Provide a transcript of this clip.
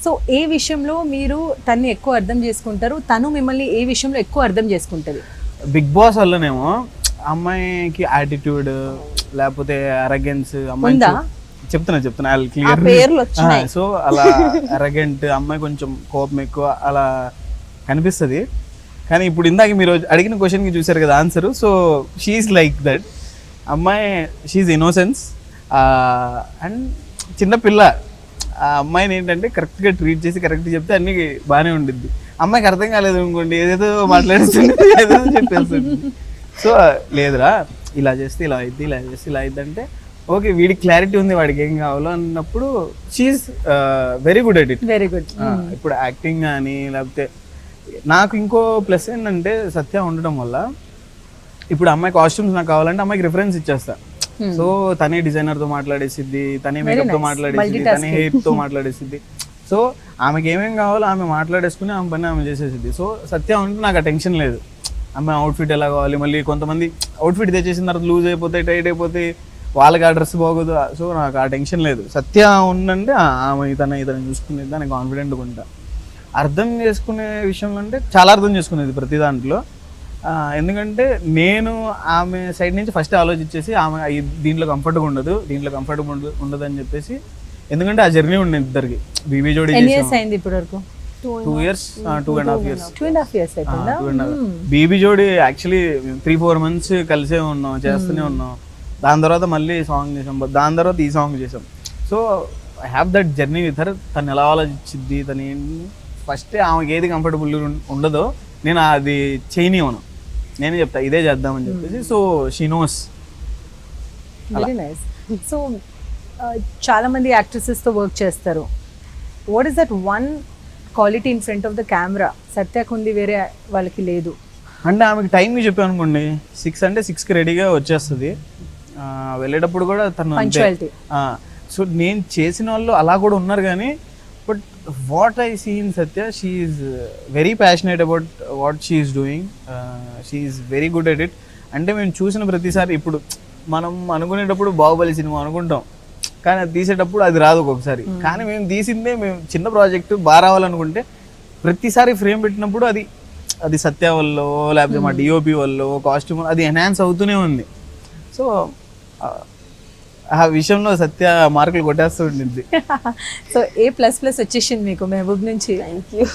So ఏ విషయంలో మీరు తన్ని ఎక్కువ అర్థం చేసుకుంటారు, తను మిమ్మల్ని ఏ విషయంలో ఎక్కువ అర్థం చేసుకుంటది? బిగ్ బాస్ వల్లనేమో అమ్మాయికి యాటిట్యూడ్ లేకపోతే అరగెన్స్ అమ్మాయి ఉందా? చెప్తున్నా ఆ క్లియర్. పేర్లు వచ్చినాయి. సో అలా అరగెంట్ అమ్మాయి, కొంచెం కోపం ఎక్కువ అలా కనిపిస్తుంది. కానీ ఇప్పుడు ఇందాక మీరు అడిగిన క్వశ్చన్కి చూసారు కదా answer. So she's like that. అమ్మాయి షీఈస్ ఇన్నోసెన్స్ అండ్ చిన్నపిల్ల. ఆ అమ్మాయిని ఏంటంటే కరెక్ట్గా ట్రీట్ చేసి కరెక్ట్గా చెప్తే అన్నీ బాగానే ఉండిద్ది. అమ్మాయికి అర్థం కాలేదు అనుకోండి, ఏదేదో మాట్లాడుతుంది, ఏదో చెప్పేస్తుంది. సో లేదురా ఇలా చేస్తే ఇలా అయింది, ఇలా చేస్తే ఇలా అయింది అంటే ఓకే, వీడికి క్లారిటీ ఉంది వాడికి ఏం కావాలో అన్నప్పుడు she's very good at it. Very good. ఇప్పుడు యాక్టింగ్ కానీ లేకపోతే నాకు ఇంకో ప్లస్ ఏంటంటే సత్య ఉండడం వల్ల ఇప్పుడు అమ్మాయి కాస్ట్యూమ్స్ నాకు కావాలంటే అమ్మాయికి రిఫరెన్స్ ఇచ్చేస్తా. సో తనే డిజైనర్తో మాట్లాడేసిద్ది, తనే మేకప్తో మాట్లాడేసిద్ది, తనే హెయిర్తో మాట్లాడేసిద్ది. సో ఆమెకి ఏమేమి కావాలో ఆమె మాట్లాడేసుకుని ఆమె పని ఆమె చేసేసిద్ది. సో సత్య ఉంటే నాకు ఆ టెన్షన్ లేదు. అమ్మాయి అవుట్ఫిట్ ఎలా కావాలి, మళ్ళీ కొంతమంది అవుట్ఫిట్ తెచ్చేసిన తర్వాత లూజ్ అయిపోతాయి, టైట్ అయిపోతాయి, వాళ్ళకి ఆ డ్రెస్ బాగోదు. సో నాకు ఆ టెన్షన్ లేదు. సత్య ఉందంటే ఆమె ఇతను చూసుకునేది దాన్ని కాన్ఫిడెంట్గా ఉంటా. అర్థం చేసుకునే విషయంలో అంటే చాలా అర్థం చేసుకునేది ప్రతి దాంట్లో. ఎందుకంటే నేను ఆమె సైడ్ నుంచి ఫస్ట్ ఆలోచించేసి ఆమె దీంట్లో కంఫర్ట్గా ఉండదు, దీంట్లో కంఫర్టబుల్ ఉండదు అని చెప్పేసి, ఎందుకంటే ఆ జర్నీ ఉండేది ఇద్దరికి. బీబీ జోడి అయింది ఇప్పటి వరకు 2 years, 2.5 years. 2.5 years అయిపోయిందా? బీబీ జోడి యాక్చువల్లీ 3-4 months కలిసే ఉన్నాం, చేస్తూనే ఉన్నాం. దాని తర్వాత మళ్ళీ సాంగ్ చేసాం, దాని తర్వాత ఈ సాంగ్ చేసాం. So I have that journey with her. తను ఎలా ఆలోచించిద్ది, తను ఫస్ట్ ఆమెకి ఏది కంఫర్టబుల్ ఉండదో నేను అది చేయనివ్వను, నేనే చెప్తా ఇదే చేద్దామని చెప్పేసి. So she knows. Very nice. So చాలా మంది యాక్ట్రెసెస్తో వర్క్ చేస్తారు. What is that one quality in front of the camera సత్యకు ఉంది, వేరే వాళ్ళకి లేదు? అంటే ఆమెకి టైంకి చెప్పాను అనుకోండి, 6 అంటే 6కి రెడీగా వచ్చేస్తుంది. వెళ్ళేటప్పుడు కూడా తను పంక్చువాలిటీ. సో నేను చేసిన వాళ్ళు అలా కూడా ఉన్నారు, కానీ but what I see in Satya, she is very passionate about what she is doing. She is very good at it. అంటే మేము చూసిన ప్రతిసారి, ఇప్పుడు మనం అనుకునేటప్పుడు బాహుబలి సినిమా అనుకుంటాం, కానీ అది తీసేటప్పుడు అది రాదు ఒక్కొక్కసారి. కానీ మేము తీసిందే, మేము చిన్న ప్రాజెక్టు బాగా రావాలనుకుంటే ప్రతిసారి ఫ్రేమ్ పెట్టినప్పుడు అది సత్య వల్ల లేకపోతే మా డిఓపి వల్ల కాస్ట్యూమ్ అది ఎన్హాన్స్ అవుతూనే ఉంది. సో ఆ విషయంలో సత్య మార్కులు కొట్టేస్తూ ఉండింది. సో A++ వచ్చేసింది మీకు మెహబూబ్ నుంచి. Thank you.